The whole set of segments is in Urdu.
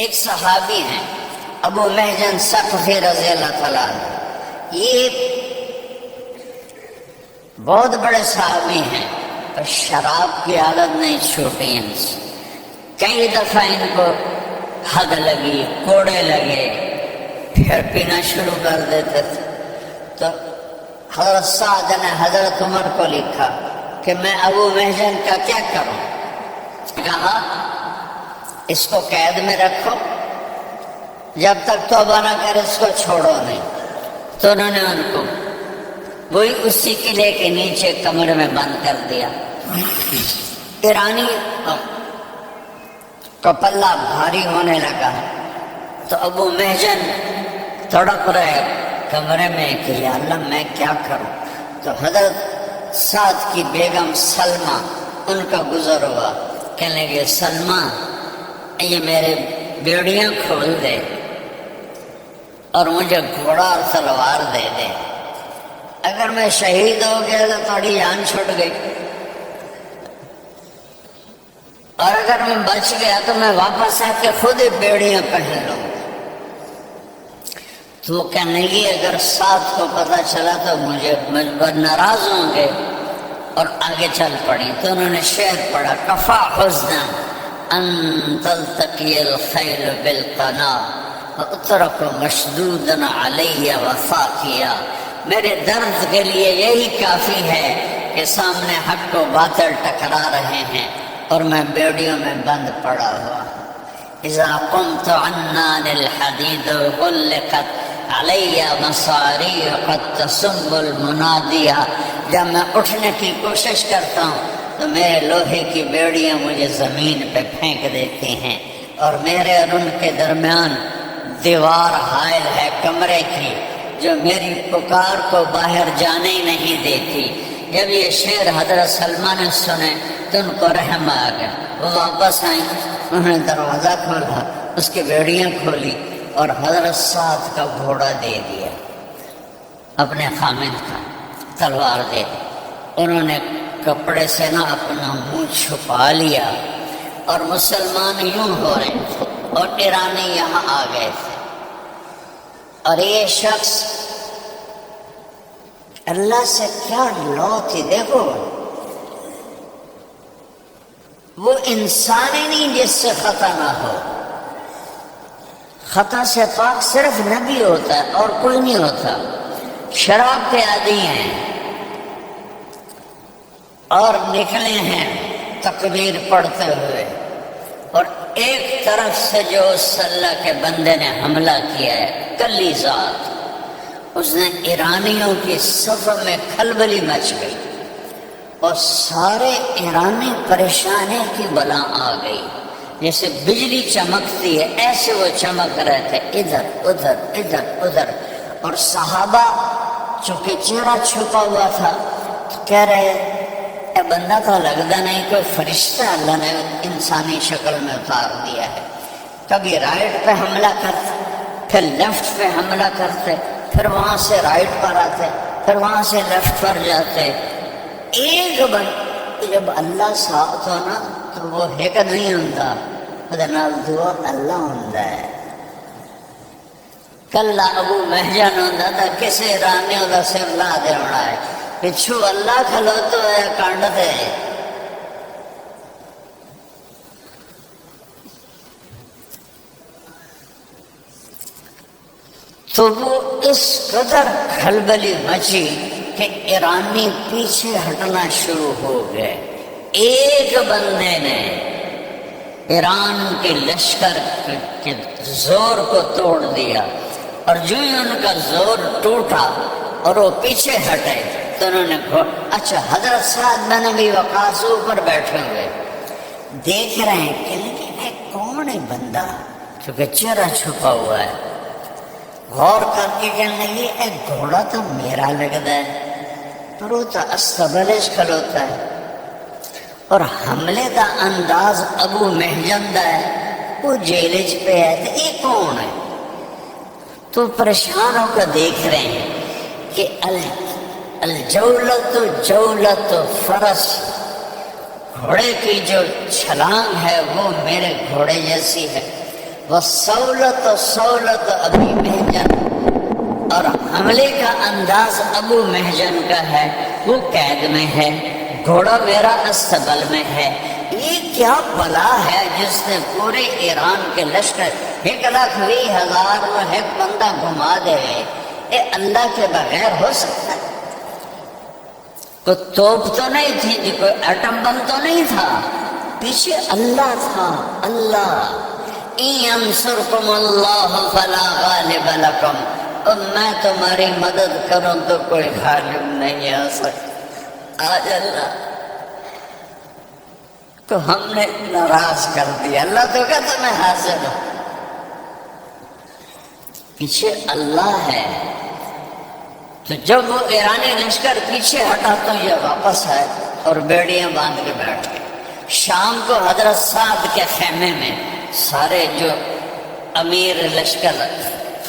ایک صحابی ہیں ابو محجن ثقفی رضی اللہ تعالیٰ عنہ، یہ بہت بڑے صحابی ہیں، پر شراب کی عادت نہیں چھوٹی ان سے۔ کئی دفعہ ان کو حد لگی، کوڑے لگے، پھر پینا شروع کر دیتے تھے۔ تو حضرت سعد نے حضرت عمر کو لکھا کہ میں ابو محجن کا کیا کروں؟ کہا اس کو قید میں رکھو، جب تک توبہ نہ کرے اس کو چھوڑو نہیں۔ تو انہوں نے ان کو وہی اسی قلعے کے نیچے کمرے میں بند کر دیا۔ ایرانی کا پلہ بھاری ہونے لگا تو ابو محجن تڑپ رہے کمرے میں کہ یا اللہ میں کیا کروں؟ تو حضرت سعد کی بیگم سلمہ ان کا گزر ہوا، کہنے لگے سلمہ یہ میرے بیڑیاں کھول دے اور مجھے گھوڑا اور تلوار دے دے، اگر میں شہید ہو گیا تو تھوڑی جان چھوٹ گئی، اور اگر میں بچ گیا تو میں واپس آ کے خود ہی بیڑیاں پہن لوں۔ تو وہ کہنے لگی اگر سعد کو پتہ چلا تو مجھ پر ناراض ہوں گے، اور آگے چل پڑی۔ تو انہوں نے شعر پڑھا، کفا حزنا ان تلتقی الخیل بالقنا واترک مشدودا علیہ وفاقیا، میرے درد کے لیے یہی کافی ہے کہ سامنے حق و باطل ٹکرا رہے ہیں اور میں بیڑیوں میں بند پڑا ہوا۔ اذا قمت عنان الحدید غلقت علی مصاری قد تسب المنادیہ، جب میں اٹھنے کی کوشش کرتا ہوں تو میرے لوہے کی بیڑیاں مجھے زمین پہ پھینک دیتی ہیں، اور میرے اور ان کے درمیان دیوار حائل ہے کمرے کی جو میری پکار کو باہر جانے ہی نہیں دیتی۔ جب یہ شعر حضرت سلمہ نے سنے تو ان کو رحم آ گیا، وہ واپس آئیں، انہوں نے دروازہ کھولا، اس کی بیڑیاں کھولی اور حضرت سعد کا گھوڑا دے دیا، اپنے خامد کا تلوار دے دی۔ انہوں نے کپڑے سے نہ اپنا منہ چھپا لیا، اور مسلمان یوں ہو رہے تھے اور ایرانی یہاں آ گئے تھے، اور یہ شخص اللہ سے کیا لو تھی، دیکھو وہ انسان ہی نہیں جس سے خطا نہ ہو، خطا سے پاک صرف نبی ہوتا ہے اور کوئی نہیں ہوتا۔ شراب کے عادی ہیں اور نکلے ہیں تکبیر پڑھتے ہوئے، اور ایک طرف سے جو اس اللہ کے بندے نے حملہ کیا ہے کلی ذات، اس نے ایرانیوں کی صف میں کھلبلی مچ گئی اور سارے ایرانی پریشانی کی بلا آ گئی، جیسے بجلی چمکتی ہے ایسے وہ چمک رہے تھے، ادھر ادھر ادھر ادھر۔ اور صحابہ چونکہ چہرہ چھپا ہوا تھا تو کہہ رہے اے بندہ تو لگتا نہیں کوئی فرشتہ اللہ نے انسانی شکل میں اتار دیا ہے۔ کبھی رائٹ پہ حملہ کرتے، پھر لیفٹ پہ حملہ کرتے، پھر وہاں سے رائٹ پر آتے، پھر وہاں سے لیفٹ پر جاتے۔ ایک جب اللہ ساتھ ہو نا تو وہ ایک نہیں ہوتا، دعا اللہ ہوتا ہے۔ کل ابو محجن ہوتا تھا کسی ایرانی ہوتا سر لا دے ہونا ہے، پچھو اللہ کھلوتو ہے کانڈ دے۔ تو وہ اس قدر کھلبلی مچی کہ ایرانی پیچھے ہٹنا شروع ہو گئے۔ ایک بندے نے ایران کے لشکر کے زور کو توڑ دیا، اور جو ہی ان کا زور ٹوٹا اور وہ پیچھے ہٹے تو انہوں نے اچھا حضرت سعد بن ابی وقاص اوپر بیٹھے ہوئے دیکھ رہے ہیں کہ لیکن کون ہے بندہ چونکہ چہرہ چھپا ہوا ہے، غور کر کے کہنے لگے ایک گھوڑا تو میرا لگتا ہے، پر وہ تو استبلش کھلوتا ہے، اور حملے کا انداز ابو محجن دا ہے، وہ جیلج پہ ہے، تو یہ کون ہے؟ تو پریشان ہو کر دیکھ رہے ہیں کہ الجولت جولت فرس، گھوڑے کی جو چھلانگ ہے وہ میرے گھوڑے جیسی ہے، والسولت سولت ابی محجن، اور حملے کا انداز ابو محجن کا ہے، وہ قید میں ہے، گھوڑا میرا استبل میں ہے۔ یہ کیا بلا ہے جس نے پورے ایران کے لشکر 1,20,000 میں ایک بندہ گھما دے گئے؟ یہ اللہ کے بغیر ہو سکتا ہے؟ کوئی توپ تو نہیں تھی جی، کوئی ایٹم بم تو نہیں تھا، پیچھے اللہ تھا، اللہ۔ اِن يَنْصُرْكُمُ اللَّهُ فَلَا غَالِبَ لَكُمْ، اور میں تمہاری مدد کروں تو کوئی غالب نہیں آ سکتا۔ آج اللہ تو ہم نے ناراض کر دیا، اللہ تو کہتا میں حاضر ہوں، پیچھے اللہ ہے۔ تو جب وہ ایرانی لشکر پیچھے ہٹا تو یہ واپس آئے اور بیڑیاں باندھ کے بیٹھ گئے۔ شام کو حضرت سعد کے خیمے میں سارے جو امیر لشکر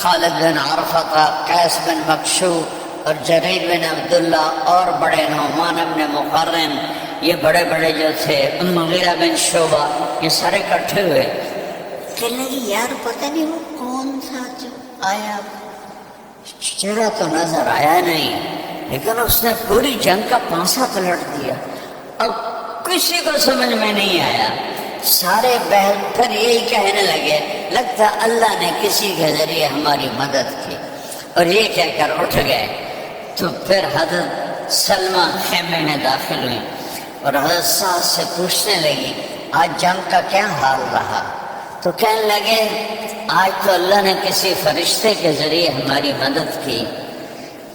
خالد بن عرفہ، قیس بن مکشوف اور جریر بن عبداللہ اور بڑے نعمان بن مقرن، یہ بڑے بڑے جو تھے، مغیرہ بن شعبہ، یہ سارے اکٹھے ہوئے۔ کہنے لگی یار پتہ نہیں وہ کون تھا جو آیا، چہرہ تو نظر آیا نہیں، لیکن اس نے پوری جنگ کا پانسا پلٹ دیا۔ اب کسی کو سمجھ میں نہیں آیا، سارے بہن پھر یہی کہنے لگے لگتا اللہ نے کسی کے ذریعے ہماری مدد کی، اور یہ کہہ کر اٹھ گئے۔ تو پھر حضرت سلمہ خیمے میں داخل ہوئی اور حضرت سعد سے پوچھنے لگی آج جنگ کا کیا حال رہا؟ تو کہنے لگے آج تو اللہ نے کسی فرشتے کے ذریعے ہماری مدد کی۔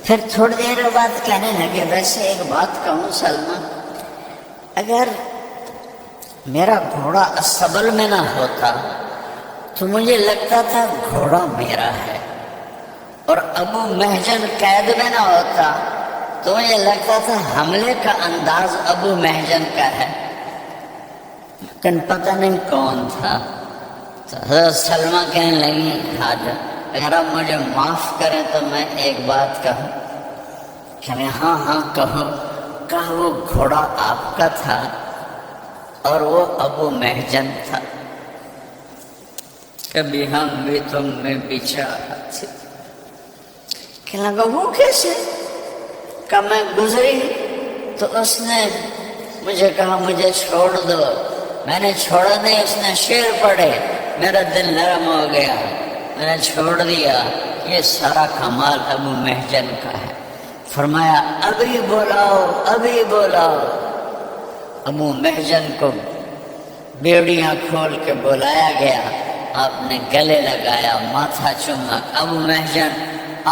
پھر تھوڑی دیر بعد کہنے لگے ویسے ایک بات کہوں سلمہ، اگر میرا گھوڑا استبل میں نہ ہوتا تو مجھے لگتا تھا گھوڑا میرا ہے، اور ابو محجن قید میں نہ ہوتا تو مجھے لگتا تھا حملے کا انداز ابو محجن کا ہے، لیکن پتہ نہیں کون تھا۔ تو حضرت سلمہ کہنے لگی حاجت اگر آپ مجھے معاف کریں تو میں ایک بات کہوں؟ کہنے ہاں ہاں کہو۔ کہا وہ گھوڑا آپ کا تھا اور وہ ابو محجن تھا، کبھی ہم بھی تم میں بچھا تھے۔ کہنے لگا وہ کیسے؟ کہ میں گزری تو اس نے مجھے کہا مجھے چھوڑ دو، میں نے چھوڑا نہیں، اس نے شعر پڑھے، میرا دل نرم ہو گیا، میں نے چھوڑ دیا۔ یہ سارا کمال ابو محجن کا ہے۔ فرمایا ابھی بولاؤ، ابھی بولاؤ۔ ابو محجن کو بیڑیاں کھول کے بلایا گیا، آپ نے گلے لگایا، ماتھا چوما۔ ابو محجن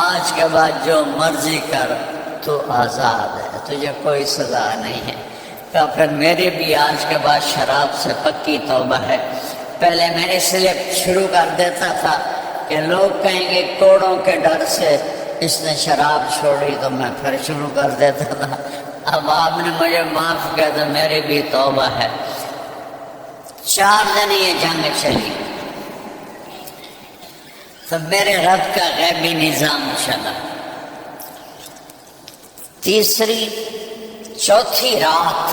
آج کے بعد جو مرضی کر، تو آزاد ہے، تجھے کوئی سزا نہیں ہے۔ تو پھر میری بھی آج کے بعد شراب سے پکی توبہ ہے۔ پہلے میں اس لیے شروع کر دیتا تھا کہ لوگ کہیں گے کوڑوں کے ڈر سے اس نے شراب چھوڑی، تو میں پھر شروع کر دیتا تھا۔ اب آپ نے مجھے معاف کیا تو میری بھی توبہ ہے۔ 4 دن یہ جنگ چلی، تو میرے رب کا غیبی نظام چلا۔ چوتھی رات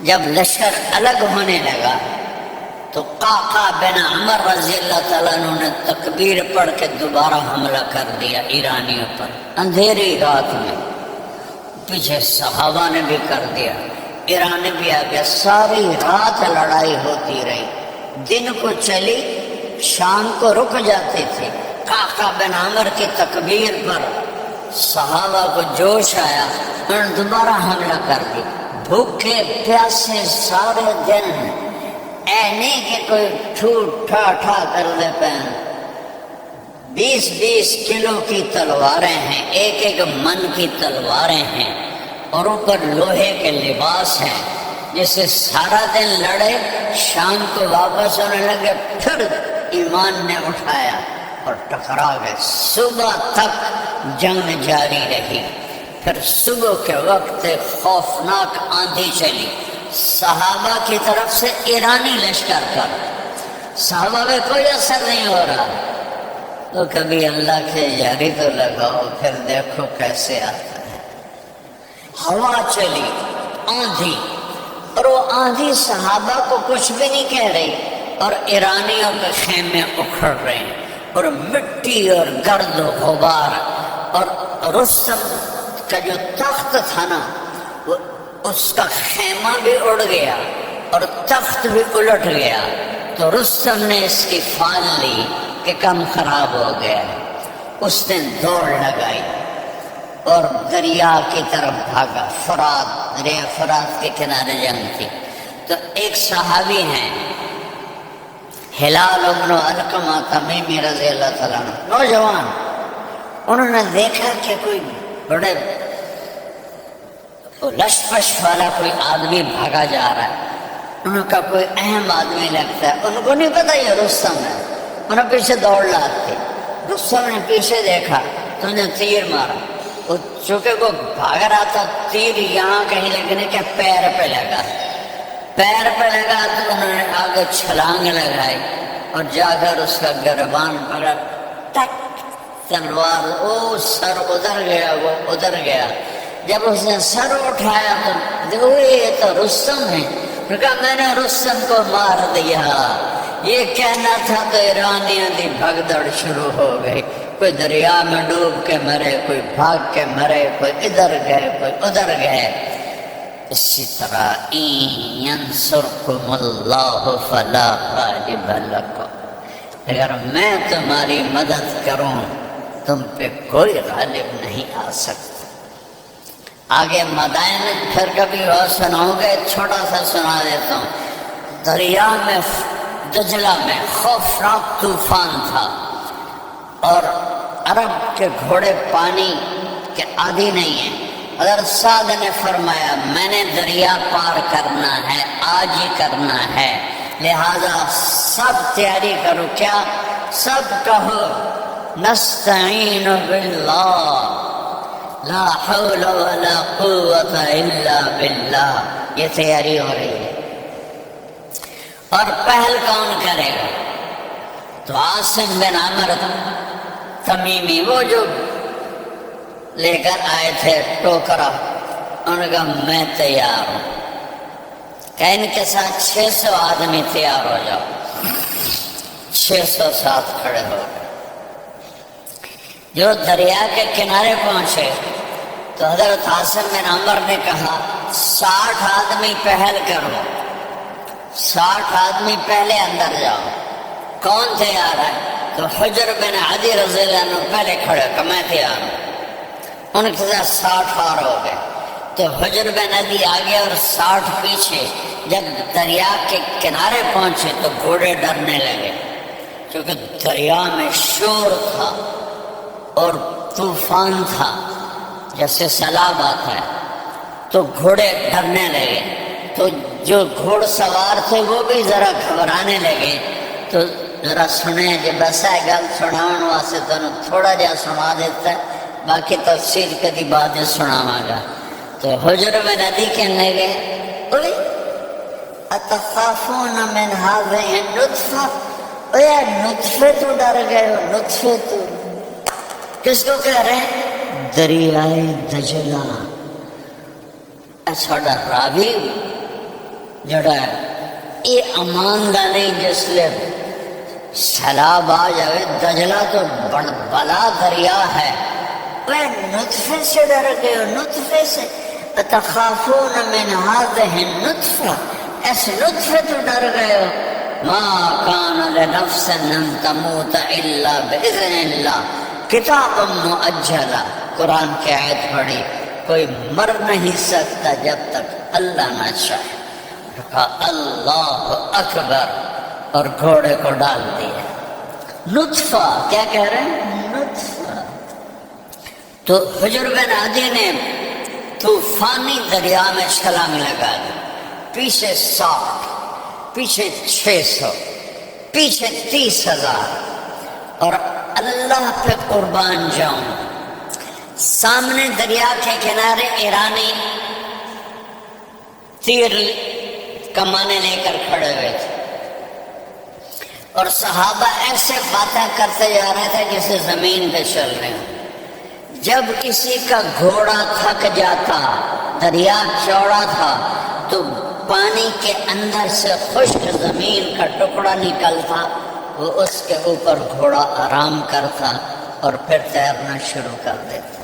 جب لشکر الگ ہونے لگا تو قعقاع بن عمر رضی اللہ تعالیٰ عنہ نے تکبیر پڑھ کے دوبارہ حملہ کر دیا ایرانیوں پر، اندھیری رات میں۔ پیچھے صحابہ نے بھی کر دیا، ایرانی بھی آ گیا، ساری رات لڑائی ہوتی رہی، دن کو چلی، شام کو رک جاتی تھی۔ قعقاع بن عمر کی تکبیر پر صحابہ کو جوش آیا، انہوں نے دوبارہ حملہ کر دی۔ بھوکے پیاسے سارے دن، نہیں کہ کوئی ٹھوٹ ٹھا کر دے پہن۔ 20 کلو کی تلواریں ہیں، ایک من کی تلواریں ہیں، اور اوپر لوہے کے لباس ہیں، جسے سارا دن لڑے، شام کو واپس ہونے لگے، پھر ایمان نے اٹھایا اور ٹکرا گئے۔ صبح تک جنگ جاری رہی۔ پھر صبح کے وقت خوفناک آندھی چلی صحابہ کی طرف سے ایرانی لشکر پر، صحابہ میں کوئی اثر نہیں ہو رہا۔ تو کبھی اللہ کے یاری تو لگاؤ، پھر دیکھو کیسے آتا ہے۔ ہوا چلی، آندھی، اور وہ آندھی صحابہ کو کچھ بھی نہیں کہہ رہی، اور ایرانیوں کے خیمے اکھڑ رہے ہیں اور مٹی اور گرد و غبار، اور رستم کا جو تخت تھا نا اس کا خیمہ بھی اڑ گیا اور تخت بھی الٹ گیا۔ تو رستم نے اس کی فال لی کہ کم خراب ہو گیا، اس نے دوڑ لگائی اور دریا کی طرف بھاگا۔ فرات، دریا فرات کے کنارے جنگ تھی۔ تو ایک صحابی ہیں ہلال بن علقمہ تمیمی رضی اللہ تعالیٰ عنہ، نوجوان، انہوں نے دیکھا کہ کوئی بڑے لش پش والا کوئی آدمی بھاگا جا رہا ہے۔ انہوں کا کوئی اہم آدمی لگتا ہے، ان کو نہیں پتا یہ رستم ہے۔ انہوں نے پیچھے دوڑ لاتے، رستم نے پیچھے دیکھا تو انہیں تیر مارا۔ چونکہ وہ بھاگ رہا تھا، تیر یہاں کہیں لگنے کے پیر پہ لگا، پیر پہ لگا تو انہوں نے آگے چھلانگ لگائی اور جا کر اس کا گربان پکڑا، ٹک، تلوار، او سر ادھر گیا، وہ ادھر گیا۔ جب اس نے سر اٹھایا تو دیکھو یہ تو رستم ہے۔ کہا میں نے رستم کو مار دیا۔ یہ کہنا تھا تو ایرانیوں کی بھگدڑ شروع ہو گئی، کوئی دریا میں ڈوب کے مرے، کوئی بھاگ کے مرے، کوئی ادھر گئے، کوئی ادھر گئے۔ اسی طرح ینصرکم اللہ فلا غالب لکم، اگر میں تمہاری مدد کروں تم پہ کوئی غالب نہیں آ سکتا۔ آگے مدائن پھر کبھی اور سناؤ گے، چھوٹا سا سنا دیتا ہوں۔ دریا میں دجلہ میں خوفناک طوفان تھا اور عرب کے گھوڑے پانی کے عادی نہیں ہیں۔ حضرت سعد نے فرمایا میں نے دریا پار کرنا ہے، آج ہی کرنا ہے، لہذا سب تیاری کرو۔ کیا؟ سب کہو نستعین باللہ لا حول ولا قوت الا باللہ۔ یہ تیاری ہو رہی ہے۔ اور پہل کون کرے گا؟ تو عاصم بن عمر تمیمی، وہ جو لے کر آئے تھے ٹوکرا، انہوں نے کہا میں تیار ہوں۔ کہ ان کے ساتھ 600 آدمی تیار ہو جاؤ۔ 600 ساتھ کھڑے ہو گئے۔ جو دریا کے کنارے پہنچے تو حضرت عاصم بن عمر نے کہا 60 آدمی پہل کرو، 60 آدمی پہلے اندر جاؤ۔ کون تیار ہے؟ تو حجر بن عدی رضی اللہ عنہ پہلے کھڑے کہ میں تیار ہوں۔ ان کے ساتھ 60 اور ہو گئے۔ تو حجر بن عدی آگے اور 60 پیچھے۔ جب دریا کے کنارے پہنچے تو گھوڑے ڈرنے لگے، کیونکہ دریا میں شور تھا اور طوفان تھا، جیسے سیلاب آتا ہے، تو گھوڑے ڈرنے لگے۔ تو جو گھوڑ سوار تھے وہ بھی ذرا گھبرانے لگے۔ تو ذرا سنیں جب ایسا گل سناؤن واسطے تو تھوڑا جہا سنا دیتا ہے، باقی تفصیل کدی بعد سناواں گا۔ تو حجر بن عدی کہنے لگے اوئے اتخافون من هذه النطفہ، اوئے نطفے تو ڈر گئے ہو، نطفے تو کس کو کہہ رہے ہیں؟ دریائے دجلہ۔ ساڈا راوی جڑا ہے یہ امان دا نہیں، جس لئے سیلاب آ جائے، دجلہ تو بلا دریا ہے، وہ نطفے سے ڈر گئے ہو، نطفے سے۔ اتخافون من هذه النطفہ، اس نطفے تو ڈر گئے ہو۔ ما کان لنفس ان تموت الا باذن اللہ کتاب مؤجلہ۔ قرآن کی آیت پڑھی، کوئی مر نہیں سکتا جب تک اللہ نہ چاہے۔ کہا اللہ اکبر، اور گھوڑے کو ڈال دیا۔ نطفہ کیا کہہ رہے ہیں؟ نطفہ۔ تو حجر بن عدی نے طوفانی دریا میں چھلانگ لگا دی، پیچھے 60، پیچھے 600، پیچھے 30,000، اور اللہ پہ قربان جاؤں، سامنے دریا کے کنارے ایرانی تیر کمانے لے کر کھڑے ہوئے تھے، اور صحابہ ایسے باتیں کرتے جا رہے تھے جیسے زمین پہ چل رہے ہیں۔ جب کسی کا گھوڑا تھک جاتا، دریا چوڑا تھا، تو پانی کے اندر سے خشک زمین کا ٹکڑا نکلتا، وہ اس کے اوپر گھوڑا آرام کرتا اور پھر تیرنا شروع کر دیتا۔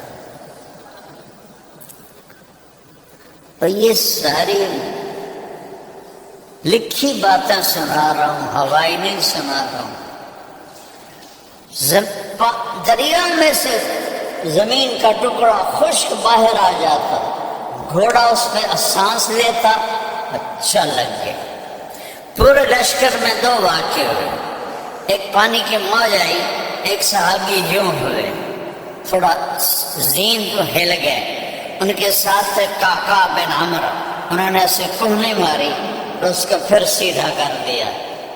تو یہ ساری لکھی باتیں سنا رہا ہوں، ہوائی نہیں سنا رہا ہوں۔ دریا میں سے زمین کا ٹکڑا خشک باہر آ جاتا، گھوڑا اس پہ سانس لیتا، اچھا لگ گیا۔ پورے لشکر میں دو واقعے ہوئے، ایک پانی کی موج آئی، ایک صحابی یوں ہوئے، تھوڑا زین تو ہل گئے۔ ان کے ساتھ تھے قعقاع بن عمرو، انہوں نے اسے کوہنی ماری اور اس کو پھر سیدھا کر دیا۔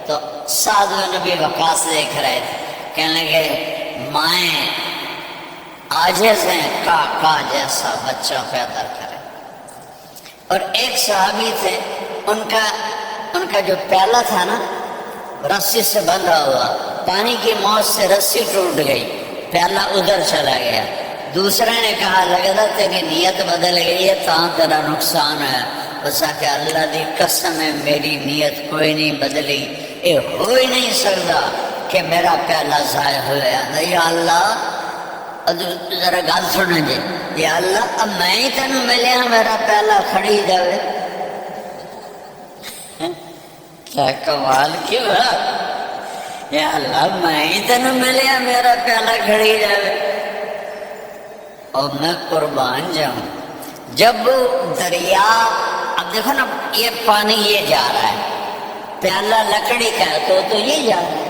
تو سعد بن نبی وقاص دیکھ رہے تھے، کہنے لگے مائیں عاجز ہیں، قعقاع جیسا بچہ پیدا کرے۔ اور ایک صحابی تھے، ان کا جو پیالہ تھا نا رسی سے بندھا ہوا، پانی کی موج سے رسی ٹوٹ گئی، پیالہ ادھر چلا گیا۔ دوسرے نے کہا لگتا تیری نیت بدل گئی ہے، تاں تیرا نقصان ہے۔ اس کہ اللہ دی قسم ہے میری نیت کوئی نہیں بدلی، یہ ہو ہی نہیں سکتا کہ میرا پیالہ ضائع ہوا۔ یا اللہ ذرا گل سنیں جی، یا اللہ اب میں ہی تینوں ملیا میرا پیالہ کھڑی جاوے۔ کیا کمال کی بات، یا اللہ میں ہی تینوں ملیا میرا پیالہ کھڑی جاوے اور میں قربان جاؤں۔ جب دریا، اب دیکھو نا یہ پانی یہ جا رہا ہے، پیالہ لکڑی کا ہے تو یہ جا رہا ہے،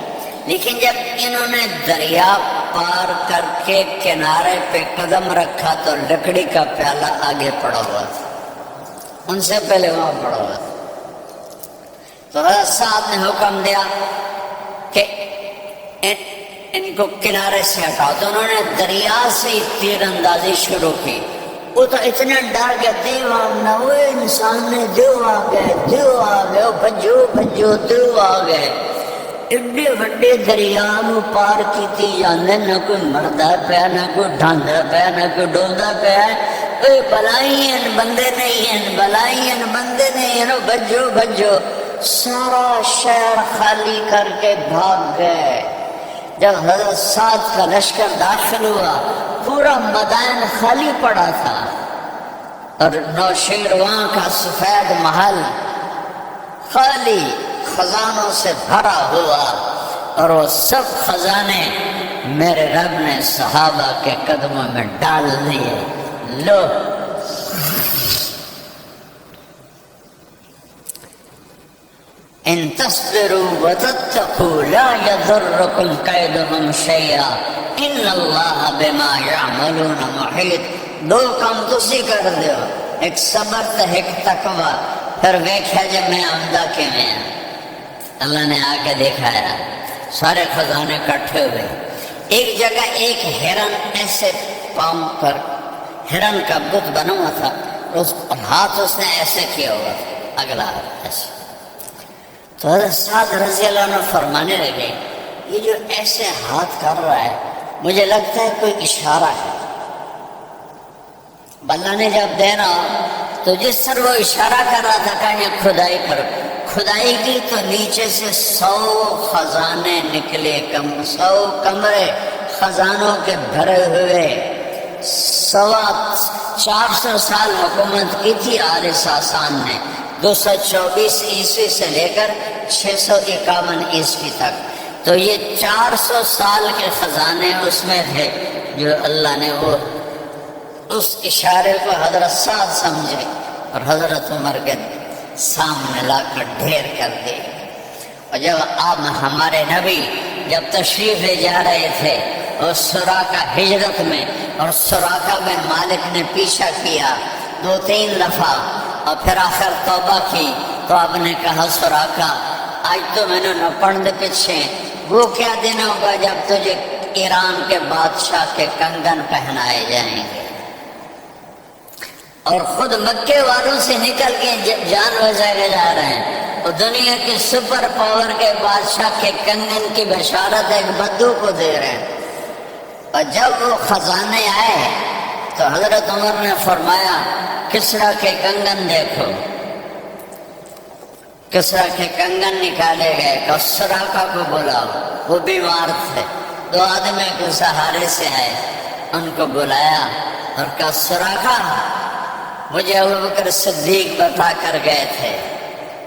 لیکن جب انہوں نے دریا پار کر کے کنارے پہ قدم رکھا تو لکڑی کا پیالہ آگے پڑا ہوا تھا، ان سے پہلے وہاں پڑا ہوا تھا۔ تو حضرت سعد نے حکم دیا کہ ان کو کنارے سے ہٹاؤ، تو انہوں نے دریا سے تیر اندازی شروع کی۔ وہ تو اتنے ڈر گئے، دیو آمنا، وہ انسان نے دیو آ گئے، دیو آ گئے، بھجو بھجو دیو آ گئے۔ ایڈے وڈے دریا نو پار کیتی جاندے، نہ کوئی مردا پیا، نہ کوئی ڈھاندا پیا، نہ کوئی ڈوندا پیا۔ اے بلائی ہیں بندے نہیں ہیں، بلائی ہیں بندے نہیں ہیں، بھجو بھجو۔ سارا شہر خالی کر کے بھاگ گئے۔ جب حضرت سعد کا لشکر داخل ہوا، پورا میدان خالی پڑا تھا اور نوشیروان کا سفید محل خالی خزانوں سے بھرا ہوا، اور وہ سب خزانے میرے رب نے صحابہ کے قدموں میں ڈال دیے۔ لو ان تصبروا وتتقوا لا يضركم كيدهم شيئا ان اللہ بما يعملون محیط۔ دو کام تسی کر دیو، ایک صبر تے ایک تقوی، پھر ویکھیا جے میں آمدہ کیویں ہیں۔ اللہ نے آ کے دکھایا، سارے خزانے کٹھے ہوئے۔ ایک جگہ ایک ہرن ایسے پاؤں پر، ہرن کا بت بنا ہوا تھا، ہاتھ اس نے ایسے کیا ہوا تھا، اگلا ہاتھ ایسے۔ تو حضرت سعد رضی اللہ عنہ فرمانے لگے یہ جو ایسے ہاتھ کر رہا ہے مجھے لگتا ہے کوئی اشارہ ہے۔ اللہ نے جب دینا تو جس طرح وہ اشارہ کر رہا تھا کہ یہ کھدائی پر، کھدائی کی تو نیچے سے 100 خزانے نکلے، 100 کمرے خزانوں کے بھرے ہوئے۔ 400 سال حکومت کی تھی آل ساسان نے، 224 عیسوی سے لے کر 651 عیسوی تک۔ تو یہ 400 سال کے خزانے اس میں تھے جو اللہ نے وہ اس اشارے کو حضرت سعد سمجھے اور حضرت عمر کے سامنے لا کر ڈھیر کر دی۔ اور جب آپ ہمارے نبی جب تشریف لے جا رہے تھے اور سراقہ ہجرت میں، اور سراقہ بن مالک نے پیچھا کیا 2-3 دفعہ اور پھر آخر توبہ کی، تو آپ نے کہا سراقہ آج تو میں نے نہ پڑھنے پیچھے، وہ کیا دن ہوگا جب تجھے ایران کے بادشاہ کے کنگن پہنائے جائیں گے، اور خود مکے والوں سے نکل کے جان بچائے جا رہے ہیں، اور دنیا کے سپر پاور کے بادشاہ کے کنگن کی بشارت ایک بدو کو دے رہے ہیں۔ اور جب وہ خزانے آئے تو حضرت عمر نے فرمایا کسریٰ کے کنگن دیکھو، کسرا کے کنگن نکالے گئے کہ سراقہ کو بلاؤ، وہ بیمار تھے، 2 آدمی کے سہارے سے آئے، ان کو بلایا اور کہا سراقہ مجھے ابوبکر صدیق بتا کر گئے تھے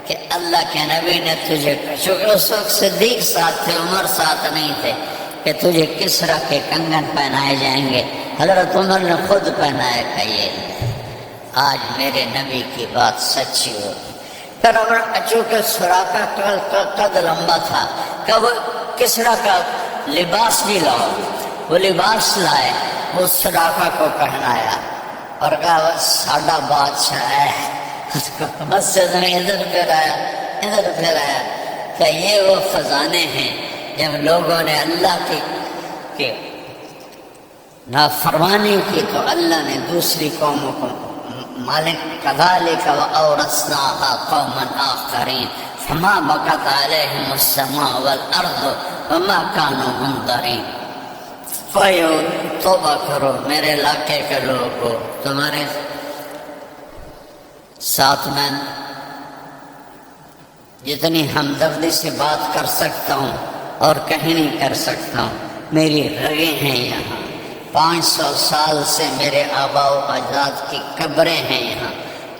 کہ اللہ کے نبی نے تجھے، چونکہ اس وقت صدیق ساتھ تھے، عمر ساتھ نہیں تھے، کہ تجھے کسرا کے کنگن پہنائے جائیں گے۔ حضرت عمر نے خود پہنایا کہ یہ آج میرے نبی کی بات سچی ہوگی۔ پھر عمر چونکہ سراقہ کا قد لمبا تھا کہ وہ کسرا کا لباس بھی لاؤ، وہ لباس لائے، وہ سراقہ کو پہنایا اور کہا وہ ساڈا بادشاہ ہے۔ مسجد میں ادھر پھر آیا کہ یہ وہ خزانے ہیں جب لوگوں نے اللہ کی نافرمانی کی تو اللہ نے دوسری قوموں کو مالک کذالک وأورثناها قوما آخرین فما بقت علیہم السماء والارض وما كانوا منظرین۔ توبہ کرو میرے علاقے کے لوگوں، تمہارے ساتھ میں جتنی ہمدردی سے بات کر سکتا ہوں اور کہیں نہیں کر سکتا ہوں، میری رگیں ہیں یہاں، 500 سال سے میرے آباء و اجداد کی قبریں ہیں یہاں،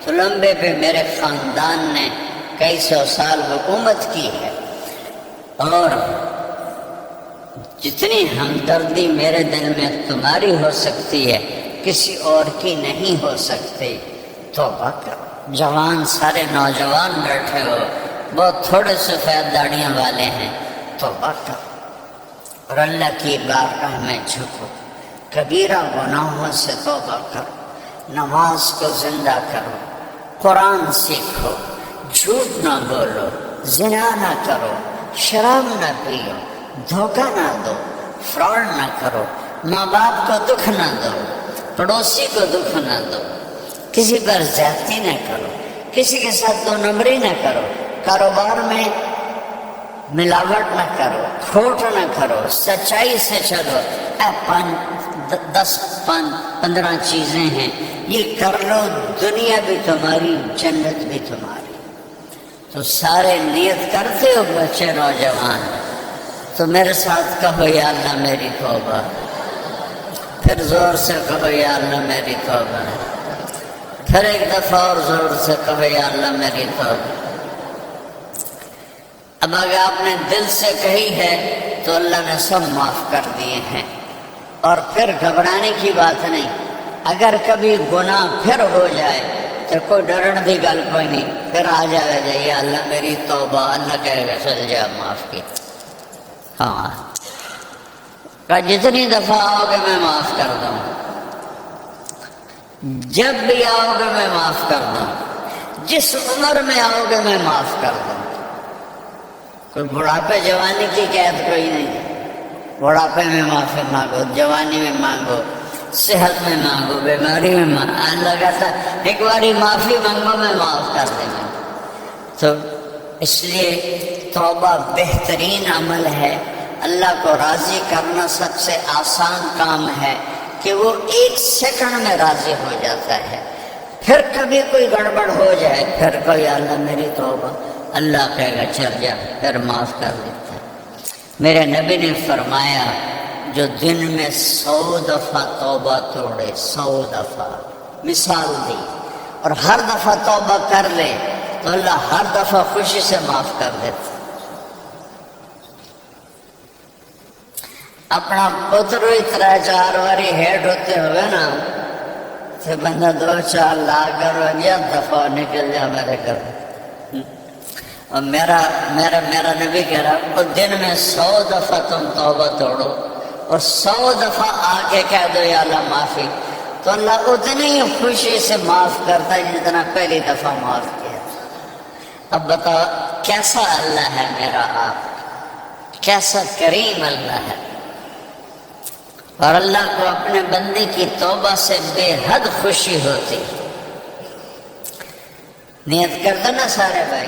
تو لمبے پہ میرے خاندان نے کئی سو سال حکومت کی ہے، اور جتنی ہمدردی میرے دل میں تمہاری ہو سکتی ہے کسی اور کی نہیں ہو سکتی۔ توبہ کرو۔ جوان سارے نوجوان بیٹھے ہو، بہت تھوڑے سفید داڑیاں والے ہیں، توبہ کرو اور اللہ کی بارگاہ میں جھکو، کبیرہ گناہوں سے توبہ کرو، نماز کو زندہ کرو، قرآن سیکھو، جھوٹ نہ بولو، زنا نہ کرو، شراب نہ پیو، دھوکہ نہ دو، فراڈ نہ کرو، ماں باپ کو دکھ نہ دو، پڑوسی کو دکھ نہ دو، کسی پر زیادتی نہ کرو، کسی کے ساتھ 2 نمبری نہ کرو، کاروبار میں ملاوٹ نہ کرو، کھوٹ نہ کرو، سچائی سے چلو۔ 10-15 چیزیں ہیں، یہ کر لو، دنیا بھی تمہاری، جنت بھی تمہاری۔ تو سارے نیت کرتے ہو بچے نوجوان، تو میرے ساتھ کہو یا اللہ میری توبہ، پھر زور سے کہو یا اللہ میری توبہ، پھر ایک دفعہ اور زور سے کہو یا اللہ میری توبہ۔ اب اگر آپ نے دل سے کہی ہے تو اللہ نے سب معاف کر دیے ہیں، اور پھر گھبرانے کی بات نہیں۔ اگر کبھی گناہ پھر ہو جائے تو کوئی ڈرن کی گل کوئی نہیں، پھر آ جائے اللہ میری توبہ، اللہ کہے گا چل جا معاف کی۔ ہاں کہ جتنی دفعہ آؤ گے میں معاف کر دوں، جب بھی آؤ گے میں معاف کر دوں، جس عمر میں آؤ گے میں معاف کر دوں۔ کوئی بڑھاپے جوانی کی قید کوئی نہیں، بڑھاپے میں معافی مانگو، جوانی میں مانگو، صحت میں مانگو، بیماری میں مانگو، اللہ کہتا ایک باری معافی مانگو میں معاف کر دیں گا۔ تو اس لیے توبہ بہترین عمل ہے، اللہ کو راضی کرنا سب سے آسان کام ہے کہ وہ 1 سیکنڈ میں راضی ہو جاتا ہے۔ پھر کبھی کوئی گڑبڑ ہو جائے، پھر کوئی اللہ میری توبہ، اللہ کہے گا چل جا، پھر معاف کر دیتا ہے۔ میرے نبی نے فرمایا جو دن میں 100 دفعہ توبہ توڑے، 100 دفعہ مثال دی، اور ہر دفعہ توبہ کر لے تو اللہ ہر دفعہ خوشی سے معاف کر دیتا۔ اپنا پتر 3-4 باری ہیڈ ہوتے ہوئے نا تو بندہ 2-4 لاکھ کرو، 1 دفعہ نکل جا میرے گھر۔ اور میرا نبی کہہ رہا وہ دن میں 100 دفعہ تم توبہ توڑو اور 100 دفعہ آ کے کہہ دو یا اللہ معافی، تو اللہ اتنی ہی خوشی سے معاف کرتا ہے جتنا پہلی دفعہ معاف کیا۔ اب بتاؤ کیسا اللہ ہے میرا آپ، کیسا کریم اللہ ہے، اور اللہ کو اپنے بندے کی توبہ سے بے حد خوشی ہوتی۔ نیت کر دو نا سارے بھائی،